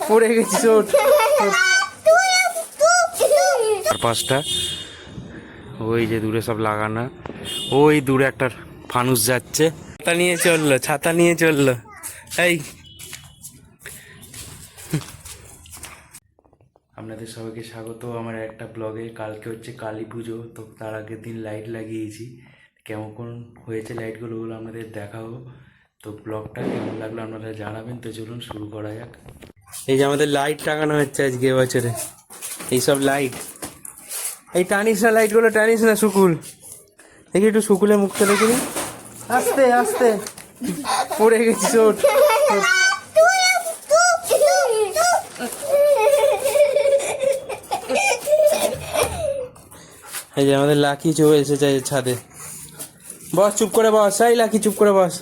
পড়ে গেছি চোট। আর পাঁচটা ওই যে দূরে সব লাগানো, ওই দূরে একটা ফানুস যাচ্ছে। ছাতা নিয়ে চললো, ছাতা নিয়ে চললো। এই আপনাদের সবাইকে স্বাগত আমার একটা ব্লগে। কালকে হচ্ছে কালী পুজো, তো তার আগের দিন লাইট লাগিয়েছি। কেমন হয়েছে লাইটগুলো ওগুলো আপনাদের দেখাবো। তো ব্লগটা কেমন লাগলো আপনারা জানাবেন। তো চলুন শুরু করা যাক। এই যে আমাদের লাইট টাঙানো হচ্ছে আজকে এবছরে, এইসব লাইট। এই টানিস না, লাইটগুলো টানিস না, শুকুল দেখি একটু শুকুলে মুখটা দেখে নি। আস্তে আস্তে পড়ে গেছি চোট। এই যে আমাদের লাকি চলে এসেছে ছাদে। বস, চুপ করে বস। এই লাকি, চুপ করে বস।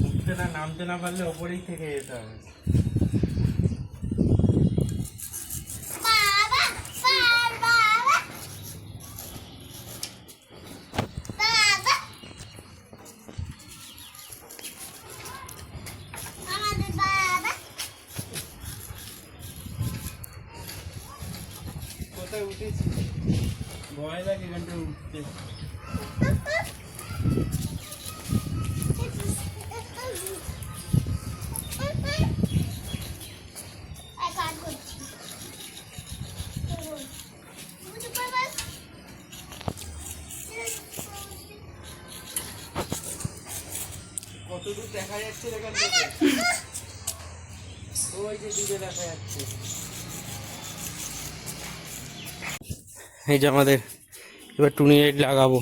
উঠতে না, নামতে না পারলে ওপরেই থেকে যেতে হবে। কোথায় উঠেছি, ভয় লাগে এখানটা উঠতে। কতদূর দেখা যাচ্ছে এখান থেকে? ওই যে দূরে দেখা যাচ্ছে। এই যে আমাদের এবার টুনি লাইট লাগাবো।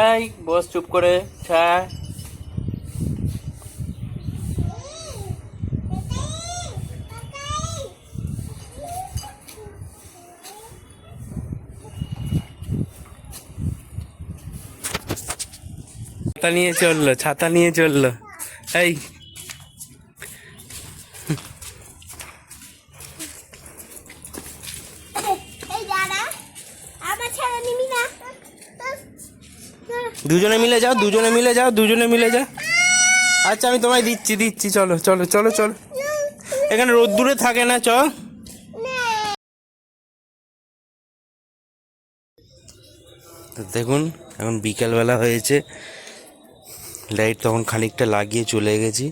এই বস, চুপ করে। ছাতা নিয়ে চললো, ছাতা নিয়ে চললো। এই দুজনে মিলে যাও, দুজনে মিলে যাও, দুজনে মিলে যাও। আচ্ছা আমি তোমায় দিচ্ছি দিচ্ছি, চলো চলো চলো চলো। এখানে রোদ্দুরে থাকে না, চ। দেখুন এখন বিকালবেলা হয়েছে, লাইট তখন খানিকটা লাগিয়ে চলে গেছি।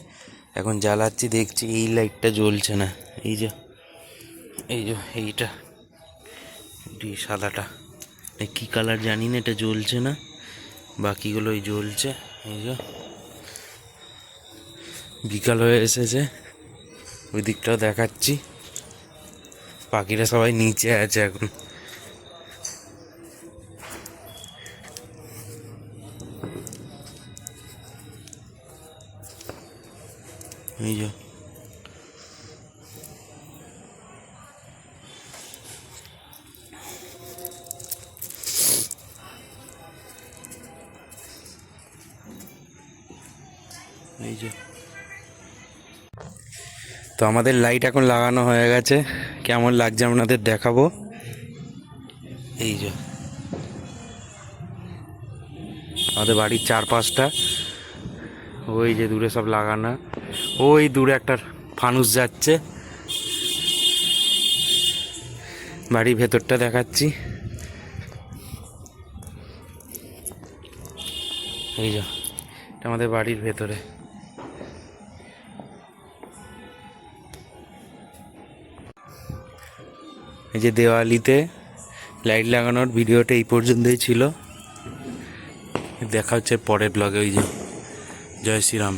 এখন জ্বালাচ্ছি, দেখছি এই লাইটটা জ্বলছে না। এই যে এইটা সাদাটা কি কালার জানি না, এটা জ্বলছে না, বাকিগুলোই জ্বলছে। এই যে বিকাল হয়ে এসেছে, ওই দিকটাও দেখাচ্ছি। পাখিরা সবাই নিচে আছে এখন। এই যে তো আমাদের লাইট এখন লাগানো হয়ে গেছে, কেমন লাগছে আপনাদের দেখাবো। এই যে আমাদের বাড়ির চারপাশটা, ওই যে দূরে সব লাগানো, ওই দূরে একটা ফানুস যাচ্ছে। বাড়ির ভেতরটা দেখাচ্ছি। এই যে আমাদের বাড়ির ভেতরে। এই যে দেওয়ালিতে লাইট লাগানোর ভিডিওটা এই পর্যন্তই ছিল। দেখা হচ্ছে পরের ব্লগে। ওই যে জয় শ্রীরাম।